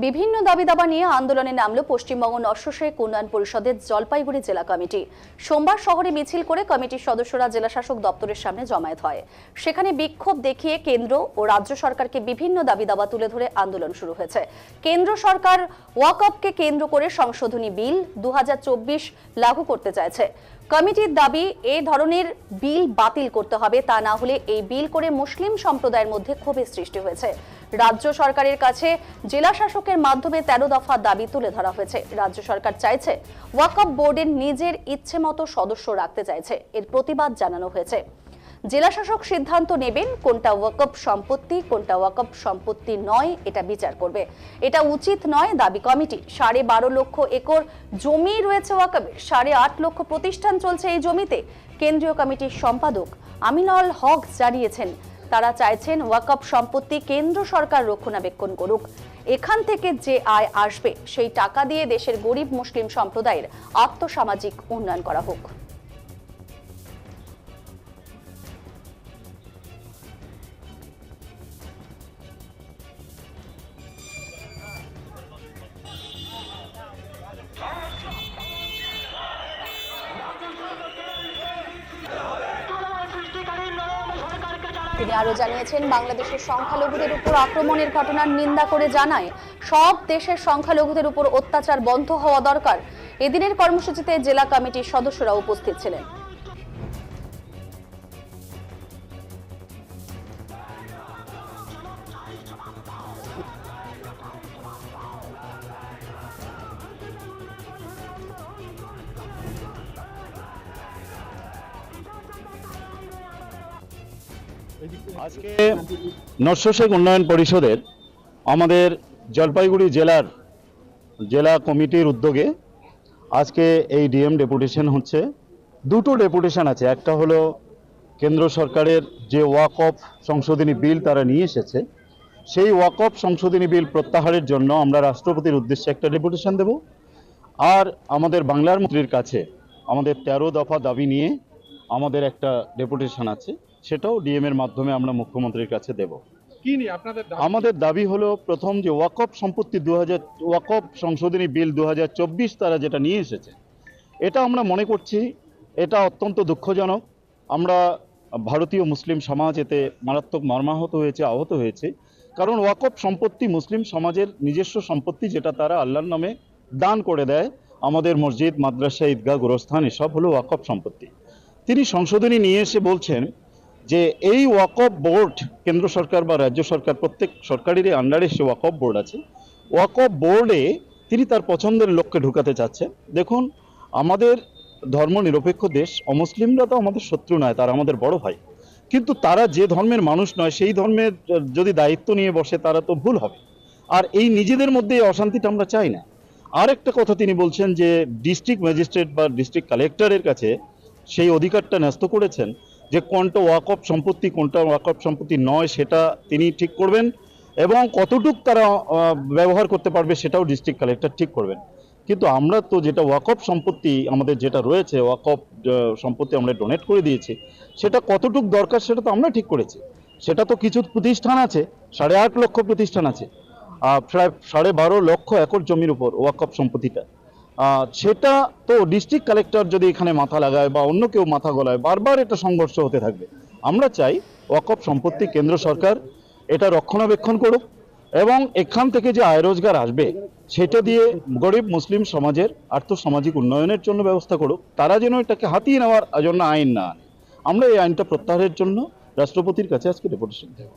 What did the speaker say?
বিভিন্ন দাবি দাবা নিয়ে আন্দোলনে নামল পশ্চিমবঙ্গ নস্যশেখ উন্নয়ন পরিষদের জলপাইগুড়ি জেলা কমিটি। সোমবার শহরে মিছিল করে কমিটির সদস্যরা জেলা শাসক দপ্তরের সামনে জমায়েত হয়। সেখানে বিক্ষোভ দেখিয়ে কেন্দ্র ও রাজ্য সরকারকে বিভিন্ন দাবি দাবা তুলে ধরে আন্দোলন শুরু হয়েছে। কেন্দ্র সরকার ওয়াকফকে কেন্দ্র করে সংশোধনী বিল 2024 লাগু করতে চাইছে। কমিটির দাবি, এই ধরনের বিল বাতিল করতে হবে, তা না হলে এই বিল করে মুসলিম সম্প্রদায়ের মধ্যে ক্ষোভের সৃষ্টি হয়েছে। রাজ্য সরকারের কাছে জেলা শাসকের মাধ্যমে 13 দফা দাবি তুলে ধরা হয়েছে। রাজ্য সরকার চাইছে ওয়াকফ বোর্ডের নিজের ইচ্ছে মতো সদস্য রাখতে চাইছে। এর প্রতিবাদ জানানো হয়েছে। জেলা শাসক সিদ্ধান্ত নেবেন কোনটা ওয়াকফ সম্পত্তি, কোনটা ওয়াকফ সম্পত্তি নয়, এটা বিচার করবে। এটা উচিত নয় দাবি কমিটি। 12.5 লক্ষ একর জমি রয়েছে ওয়াকফের, 8.5 লক্ষ প্রতিষ্ঠান চলছে এই জমিতে। কেন্দ্রীয় কমিটির সম্পাদক আমিনুল হক জানিয়েছেন, তারা চাইছেন ওয়াকফ সম্পত্তি কেন্দ্র সরকার রক্ষণাবেক্ষণ করুক। এখান থেকে যে আয় আসবে সেই টাকা দিয়ে দেশের গরিব মুসলিম সম্প্রদায়ের আর্থসামাজিক উন্নয়ন করা হোক। তিনি আরো জানিয়েছেন, বাংলাদেশের সংখ্যালঘুদের উপর আক্রমণের ঘটনার নিন্দা করে জানায়, সব দেশের সংখ্যালঘুদের উপর অত্যাচার বন্ধ হওয়া দরকার। এদিনের কর্মসূচিতে জেলা কমিটির সদস্যরা উপস্থিত ছিলেন। আজকে নস্যশেখ উন্নয়ন পরিষদের আমাদের জলপাইগুড়ি জেলা কমিটির উদ্যোগে আজকে এই ডিএম ডেপুটেশন হচ্ছে। দুটো ডেপুটেশন আছে, একটা হলো কেন্দ্র সরকারের যে ওয়াকফ সংশোধনী বিল তারা নিয়ে এসেছে, সেই ওয়াকফ সংশোধনী বিল প্রত্যাহারের জন্য আমরা রাষ্ট্রপতির উদ্দেশ্যে একটা ডেপুটেশন দেব। আর আমাদের বাংলার মন্ত্রীর কাছে আমাদের 13 দফা দাবি নিয়ে আমাদের একটা ডেপুটেশন আছে, সেটাও ডিএম এর মাধ্যমে আমরা মুখ্যমন্ত্রীর কাছে দেব। কি নিয়ে আপনাদের দাবি? আমাদের দাবি হলো, প্রথম যে ওয়াকফ সম্পত্তি ওয়াকফ সংশোধনী বিল 2024 তারা যেটা নিয়ে এসেছে, এটা আমরা মনে করছি এটা অত্যন্ত দুঃখজনক। আমরা ভারতীয় মুসলিম সমাজ এতে মারাত্মক মর্মাহত হয়েছে, আহত হয়েছে। কারণ ওয়াকফ সম্পত্তি মুসলিম সমাজের নিজস্ব সম্পত্তি, যেটা তারা আল্লাহর নামে দান করে দেয়। আমাদের মসজিদ, মাদ্রাসা, ঈদগাহ, গোরস্থান এসব হলো ওয়াকফ সম্পত্তি। তিনি সংশোধনী নিয়ে এসে বলছেন যে এই ওয়াকফ বোর্ড, কেন্দ্র সরকার বা রাজ্য সরকার প্রত্যেক সরকারেরই আন্ডারে সে ওয়াকফ বোর্ড আছে, ওয়াকফ বোর্ডে তিনি তার পছন্দের লোককে ঢুকাতে চাচ্ছেন। দেখুন, আমাদের ধর্ম নিরপেক্ষ দেশ, অমুসলিমরা তো আমাদের শত্রু নয়, তারা আমাদের বড় ভাই। কিন্তু তারা যে ধর্মের মানুষ নয়, সেই ধর্মের যদি দায়িত্ব নিয়ে বসে তারা তো ভুল হবে। আর এই নিজেদের মধ্যে এই অশান্তিটা আমরা চাই না। আর একটা কথা তিনি বলছেন যে ডিস্ট্রিক্ট ম্যাজিস্ট্রেট বা ডিস্ট্রিক্ট কালেক্টরের কাছে সেই অধিকারটা ন্যস্ত করেছেন যে কোনটা ওয়াকফ সম্পত্তি, কোনটা ওয়াকফ সম্পত্তি নয়, সেটা তিনি ঠিক করবেন। এবং কতটুক তারা ব্যবহার করতে পারবে সেটাও ডিস্ট্রিক্ট কালেক্টর ঠিক করবেন। কিন্তু আমরা তো যেটা ওয়াকফ সম্পত্তি আমাদের যেটা রয়েছে, ওয়াকফ সম্পত্তি আমরা ডোনেট করে দিয়েছি, সেটা কতটুক দরকার সেটা তো আমরা ঠিক করেছি। সেটা তো কিছু প্রতিষ্ঠান আছে, 8.5 লক্ষ প্রতিষ্ঠান আছে, প্রায় 12.5 লক্ষ একর জমির উপর ওয়াকফ সম্পত্তিটা। সেটা তো ডিস্ট্রিক্ট কালেক্টর যদি এখানে মাথা লাগায় বা অন্য কেউ মাথা গলায়, বারবার এটা সংঘর্ষ হতে থাকবে। আমরা চাই ওয়াকফ সম্পত্তি কেন্দ্র সরকার এটা রক্ষণাবেক্ষণ করুক, এবং এখান থেকে যে আয় রোজগার আসবে সেটা দিয়ে গরিব মুসলিম সমাজের আর্থসামাজিক উন্নয়নের জন্য ব্যবস্থা করুক। তারা যেন এটাকে হাতিয়ে নেওয়ার জন্য আইন না আনে। আমরা এই আইনটা প্রত্যাহারের জন্য রাষ্ট্রপতির কাছে আজকে ডেপুটেশন দেব।